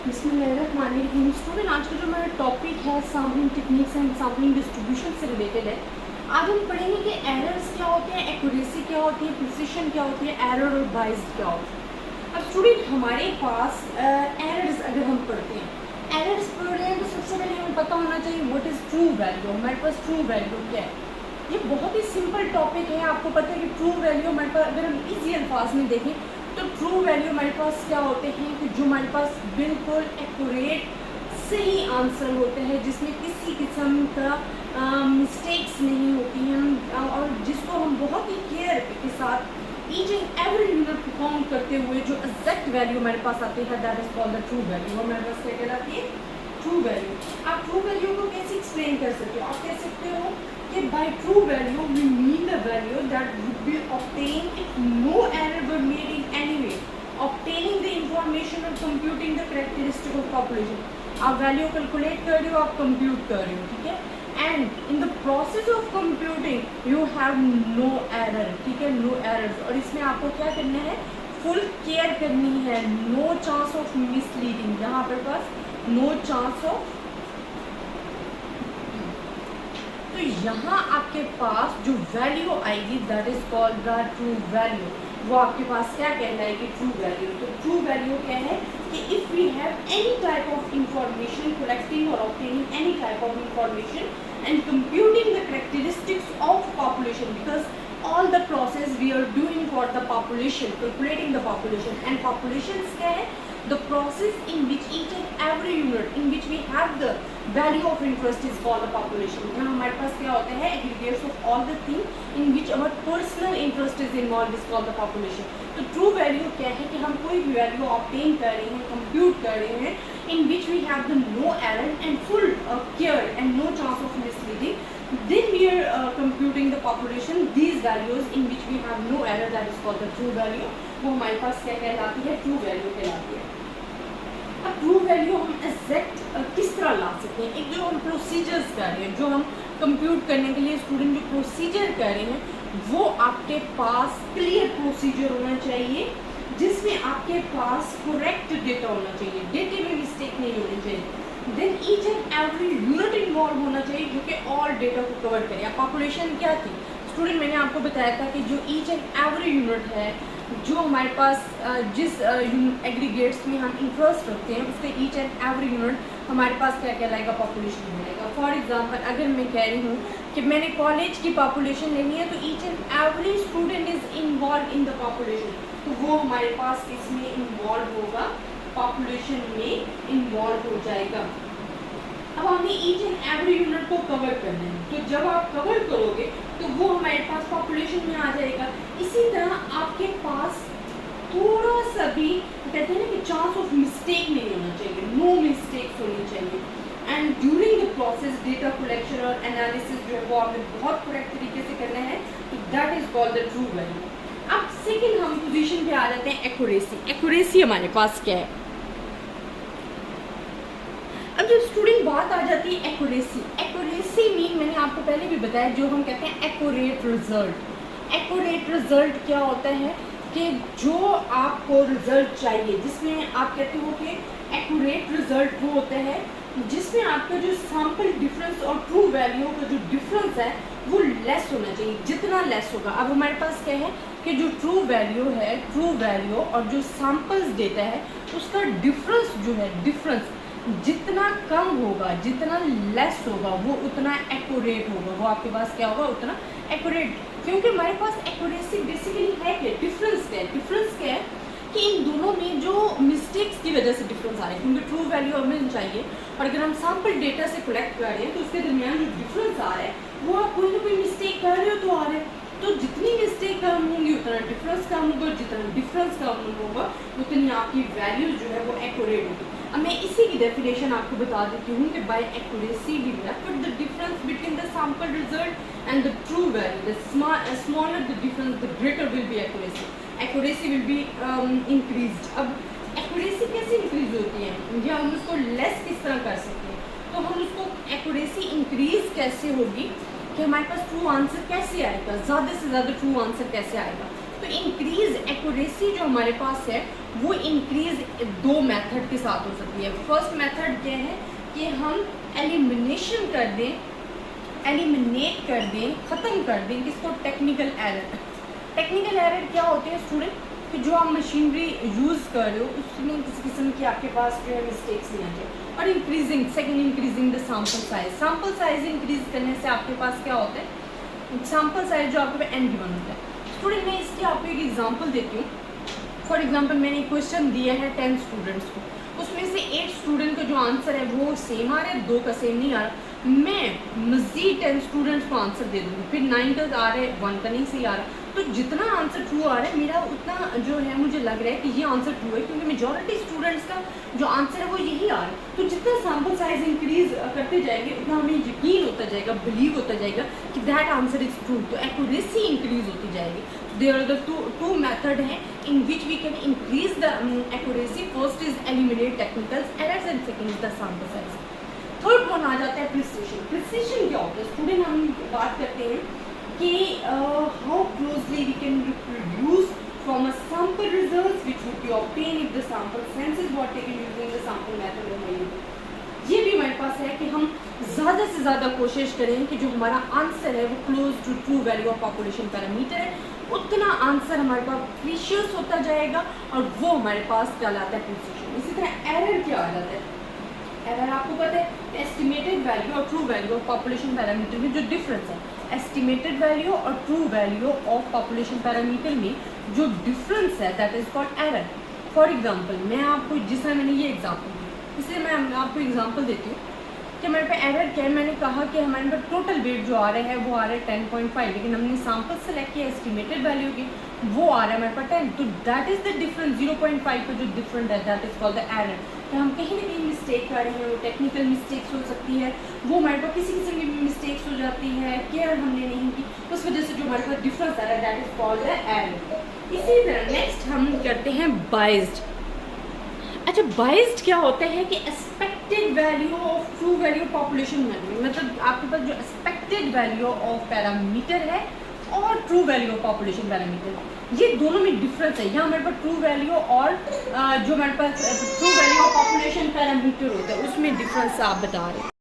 बिस्मिल्लाहिर्रहमानिर्रहीम। स्टूडेंट, आज का जो मेरा टॉपिक है sampling techniques and sampling distribution से रिलेटेड है। आज हम पढ़ेंगे कि एरर्स क्या होते हैं, एक्यूरेसी क्या होती है, प्रिसिशन क्या होती है, एरर और बाइस क्या होती है। अब स्टूडेंट, हमारे पास एरर्स अगर हम पढ़ते हैं, एरर्स पढ़ रहे हैं तो सबसे पहले हमें पता होना चाहिए व्हाट इज़ ट्रू वैल्यू। हमारे पास ट्रू वैल्यू क्या है, ये बहुत ही सिंपल टॉपिक है। आपको पता है कि ट्रू वैल्यू हमारे पास, अगर हम इजी अल्फाज में देखें तो ट्रू वैल्यू हमारे पास क्या होते हैं कि जो हमारे पास बिल्कुल एक्यूरेट सही आंसर होते हैं, जिसमें किसी किस्म का मिस्टेक्स नहीं होती हैं और जिसको हम बहुत ही केयर के साथ ईच एंड एवरी यूनिट को काउंट करते हुए जो एग्जैक्ट वैल्यू हमारे पास आती है, that is called the true value. हमारे पास क्या कहलाती है? True value. आप ट्रू वैल्यू को कैसे एक्सप्लेन कर सकते हो? आप कह सकते हो कि by true value we mean the value that would be obtained if no error were made in any way, obtaining the information और computing the characteristic of population. आप वैल्यू कैलकुलेट कर रहे हो, आप कंप्यूट कर रहे हो, ठीक है। And in the process of computing you have no error, ठीक है, नो एरर्स। और इसमें आपको क्या करना है? फुल केयर करनी है, नो चांस ऑफ मिसलीडिंग, यहाँ पर पास नो चांस ऑफ। तो यहाँ आपके पास जो वैल्यू आएगी that is called the true value, वो आपके पास क्या कहलाएगी? True value. तो ट्रू वैल्यू क्या है कि if we have any type of information, collecting और obtaining any type of information and computing the characteristics of population, because all the process we are doing for the population, calculating the population, and populations क्या है? The process in which each and every unit in which we have the value of interest is called the population। यहाँ हमारे पास क्या होते हैं? aggregates of all the things in which our personal interest is involved is called the population। तो true value क्या है कि हम कोई भी value obtain कर रहे हैं, compute कर रहे हैं, in which we have the no error and full care and no chance of misleading, then we are computing the population these values in which we have no error, that is called the true value। वो हमारे पास क्या कहलाती है? True value कहलाती है। अब true value हम exact किस तरह ला सकते हैं? एक जो हम प्रोसीजर्स कर रहे हैं, जो हम कंप्यूट करने के लिए स्टूडेंट जो प्रोसीजर कर रहे हैं, वो आपके पास क्लियर प्रोसीजर होना चाहिए, जिसमें आपके पास करेक्ट डेटा होना चाहिए, डेटे में मिस्टेक नहीं होनी चाहिए। Then each and every unit involve होना चाहिए जो कि ऑल डेटा को कवर करे। अब पॉपुलेशन क्या थी स्टूडेंट? मैंने आपको बताया था कि जो ईच एंड एवरी यूनिट है, जो हमारे पास जिस एग्रीगेट्स में हम इंटरेस्ट रखते हैं, उसके ईच एंड एवरी यूनिट हमारे पास क्या कहलाएगा? पॉपुलेशन मिलेगा। फॉर एग्जांपल, अगर मैं कह रही हूँ कि मैंने कॉलेज की पॉपुलेशन लेनी है, तो each and every student is involve in the population, तो वो हमारे पास इसमें इन्वॉल्व होगा, पॉपुलेशन में इन्वॉल्व हो जाएगा। अब हमने ईच एंड एवरी यूनिट को कवर करना है, तो जब आप कवर करोगे तो वो हमारे पास पॉपुलेशन में आ जाएगा। इसी तरह आपके पास थोड़ा सा भी कहते हैं ना कि चांस ऑफ मिस्टेक नहीं होना चाहिए, नो मिस्टेक्स होनी चाहिए। And during the process data collection और एनालिसिस जो है वो आपने बहुत करेक्ट तरीके से करना है, तो that is called the true value. अब सेकेंड हम पोजीशन पे आ जाते हैं एक्यूरेसी। एक्यूरेसी हमारे पास क्या है? अब जब स्टूडेंट बात आ जाती है एक्यूरेसी, एक्यूरेसी मीन मैंने आपको पहले भी बताया, जो हम कहते हैं एक्यूरेट रिजल्ट। एक्यूरेट रिजल्ट क्या होता है कि जो आपको रिजल्ट चाहिए, जिसमें आप कहते हो कि एक्यूरेट रिजल्ट वो होता है जिसमें आपका जो सैम्पल डिफरेंस और ट्रू वैल्यू का जो डिफरेंस है वो लेस होना चाहिए, जितना लेस होगा। अब हमारे पास क्या है कि जो ट्रू वैल्यू है, ट्रू वैल्यू और जो सैम्पल्स डेटा है, उसका डिफरेंस जो है, डिफरेंस जितना कम होगा, जितना लेस होगा, वो उतना एक्यूरेट होगा। वो आपके पास क्या होगा? उतना एक्यूरेट। क्योंकि हमारे पास एक्यूरेसी बेसिकली है क्या? डिफरेंस क्या है? डिफरेंस क्या है कि इन दोनों में जो मिस्टेक्स की वजह से डिफरेंस आ रहा है, क्योंकि ट्रू वैल्यू हमें चाहिए और अगर हम सैम्पल डेटा से कलेक्ट कर रहे हैं तो उसके दरमियान जो डिफरेंस आ रहा है वो आप कोई ना कोई मिस्टेक कर रहे हो तो आ रहा है। तो जितनी मिस्टेक कम होंगी उतना डिफरेंस कम होगा, जितना डिफरेंस कम होगा उतनी आपकी वैल्यू जो है वो एक्यूरेट होगी। अब मैं इसी की डेफिनेशन आपको बता देती हूँ कि by accuracy we method the difference between the sample result and the true value. The smaller the difference the greater will be accuracy. Accuracy will be increased. अब एक्यूरेसी कैसे इंक्रीज होती है या हम उसको लेस किस तरह कर सकते हैं? तो हम उसको एक्यूरेसी इंक्रीज कैसे होगी कि हमारे पास ट्रू आंसर कैसे आएगा, ज़्यादा से ज़्यादा ट्रू आंसर कैसे आएगा? तो इंक्रीज एक्यूरेसी जो हमारे पास है वो इंक्रीज दो मेथड के साथ हो सकती है। फर्स्ट मेथड क्या है कि हम एलिमिनेट कर दें, ख़त्म कर दें किसको, टेक्निकल एरर। टेक्निकल एरर क्या होते हैं स्टूडेंट, कि जो आप मशीनरी यूज़ कर रहे हो उसमें किसी किस्म की आपके पास जो है मिस्टेक्स नहीं आते। और increasing the sample size increase करने से आपके पास क्या होता है, सैम्पल साइज जो आपके पास n गिवन होता है। स्टूडेंट मैं इसकी आपको एक एग्जांपल देती हूँ। फॉर एग्जांपल मैंने क्वेश्चन दिया है 10 स्टूडेंट्स को, उसमें से 8 स्टूडेंट का जो आंसर है वो सेम आ रहा है, 2 का सेम नहीं आ रहा। मैं मज़ीद 10 स्टूडेंट्स को आंसर दे दूँगी, फिर 9 का आ रहा है, 1 का नहीं सही आ रहा। तो जितना आंसर ट्रू आ रहा है मेरा उतना जो है मुझे लग रहा है कि ये आंसर ट्रू है, क्योंकि मेजॉरिटी स्टूडेंट्स का जो आंसर है वो यही आ रहा है। तो जितना सैम्पल साइज इंक्रीज करते जाएंगे उतना हमें यकीन होता जाएगा, बिलीव होता जाएगा कि दैट आंसर इज ट्रू, तो एक्यूरेसी इंक्रीज होती जाएगी। There are the two method हैं in which we can increase the accuracy. First is eliminate technical errors and second is the sample size. Third one आ जाता है precision. Precision क्या होता है स्टूडेंट, हम बात करते हैं कि how closely we can reproduce from a sample results which would be obtained if the sample senses were taken using the sample method of measurement। ये भी हमारे पास है कि हम ज़्यादा से ज़्यादा कोशिश करें कि जो हमारा आंसर है वो close to true value of population parameter है, उतना आंसर हमारे पास प्रीशियस होता जाएगा और वो हमारे पास कहलाता है प्रिसिशन। इसी तरह एरर क्या आ जाता है, एरर आपको पता है एस्टिमेटेड वैल्यू और true value of population parameter में जो डिफरेंस है, एस्टिमेटेड वैल्यू और true value of population parameter में जो डिफरेंस है that is called error. For example मैं आपको, जिस तरह मैंने ये एग्जांपल दी, इसलिए मैं आपको एग्जांपल देती हूँ कि हमारे पे एरर क्या है। मैंने कहा कि हमारे पास टोटल वेट जो आ रहा है वो आ रहा है 10.5, लेकिन हमने सैम्पल सेलेक्ट किया एस्टिमेटेड वैल्यू की, वो आ रहा है हमारे पास 10। तो दैट इज़ द डिफरेंस, 0.5 का जो डिफरेंट है that is called the error. तो हम कहीं ना कहीं मिस्टेक कर रहे हैं, वो टेक्निकल मिस्टेक्स हो सकती है, वो हमारे पास किसी किस्म की मिस्टेक्स हो जाती है, केयर हमने नहीं की, उस वजह से जो हमारे पास डिफरेंस आ रहा है that is called the error. इसी तरह नेक्स्ट हम करते हैं बाइज्ड। अच्छा, बाइज्ड क्या होता है कि expected value of true value population मतलब आपके पास जो एक्सपेक्टेड वैल्यू ऑफ पैरामीटर है और true value of population parameter, ये दोनों में डिफरेंस है। यहाँ हमारे पास ट्रू वैल्यू और जो हमारे पास true value of population parameter होता है उसमें डिफरेंस आप बता रहे हैं।